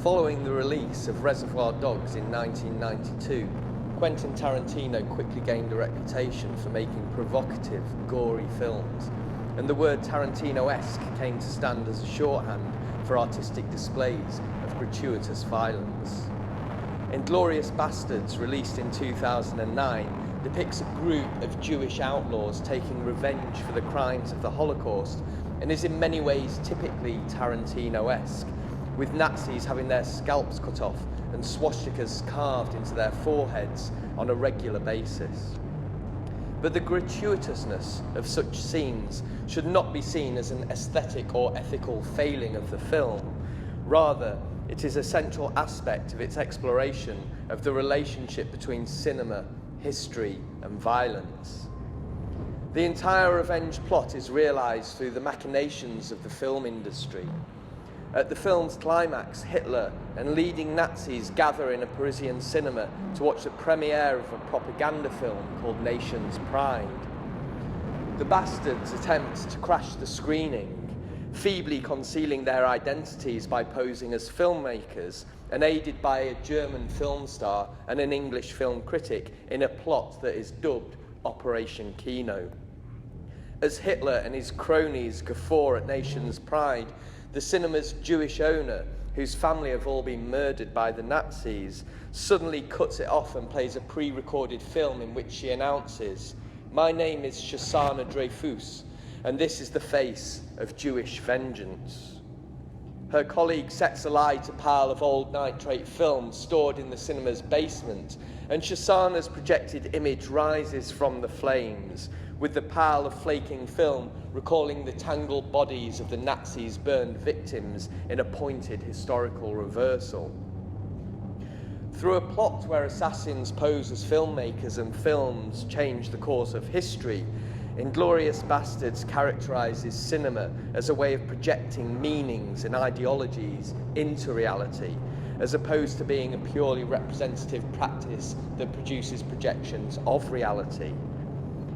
Following the release of Reservoir Dogs in 1992, Quentin Tarantino quickly gained a reputation for making provocative, gory films, and the word Tarantino-esque came to stand as a shorthand for artistic displays of gratuitous violence. Inglourious Basterds, released in 2009, depicts a group of Jewish outlaws taking revenge for the crimes of the Holocaust and is in many ways typically Tarantino-esque, with Nazis having their scalps cut off and swastikas carved into their foreheads on a regular basis. But the gratuitousness of such scenes should not be seen as an aesthetic or ethical failing of the film. Rather, it is a central aspect of its exploration of the relationship between cinema, history, and violence. The entire revenge plot is realised through the machinations of the film industry. At the film's climax, Hitler and leading Nazis gather in a Parisian cinema to watch the premiere of a propaganda film called Nation's Pride. The Bastards attempt to crash the screening, feebly concealing their identities by posing as filmmakers and aided by a German film star and an English film critic in a plot that is dubbed Operation Kino. As Hitler and his cronies guffaw at Nation's Pride, the cinema's Jewish owner, whose family have all been murdered by the Nazis, suddenly cuts it off and plays a pre-recorded film in which she announces, "My name is Shoshana Dreyfus, and this is the face of Jewish vengeance." Her colleague sets alight a pile of old nitrate film stored in the cinema's basement, and Shoshana's projected image rises from the flames, with the pile of flaking film recalling the tangled bodies of the Nazis' burned victims in a pointed historical reversal. Through a plot where assassins pose as filmmakers and films change the course of history, Inglourious Basterds characterises cinema as a way of projecting meanings and ideologies into reality, as opposed to being a purely representative practice that produces projections of reality.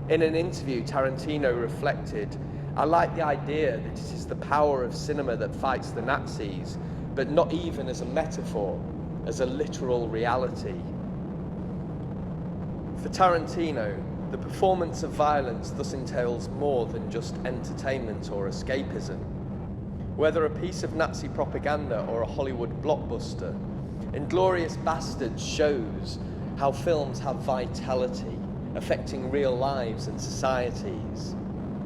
In an interview, Tarantino reflected, "I like the idea that it is the power of cinema that fights the Nazis, but not even as a metaphor, as a literal reality." For Tarantino, the performance of violence thus entails more than just entertainment or escapism. Whether a piece of Nazi propaganda or a Hollywood blockbuster, Inglourious Basterds shows how films have vitality, affecting real lives and societies.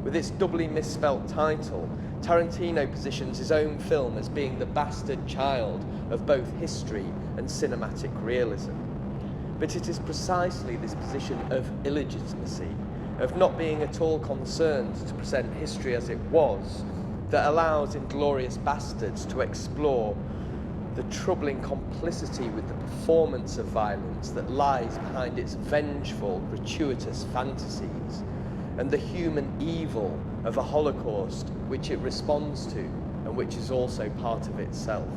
With its doubly misspelt title, Tarantino positions his own film as being the bastard child of both history and cinematic realism. But it is precisely this position of illegitimacy, of not being at all concerned to present history as it was, that allows Inglourious Basterds to explore the troubling complicity with the performance of violence that lies behind its vengeful, gratuitous fantasies, and the human evil of a Holocaust which it responds to and which is also part of itself.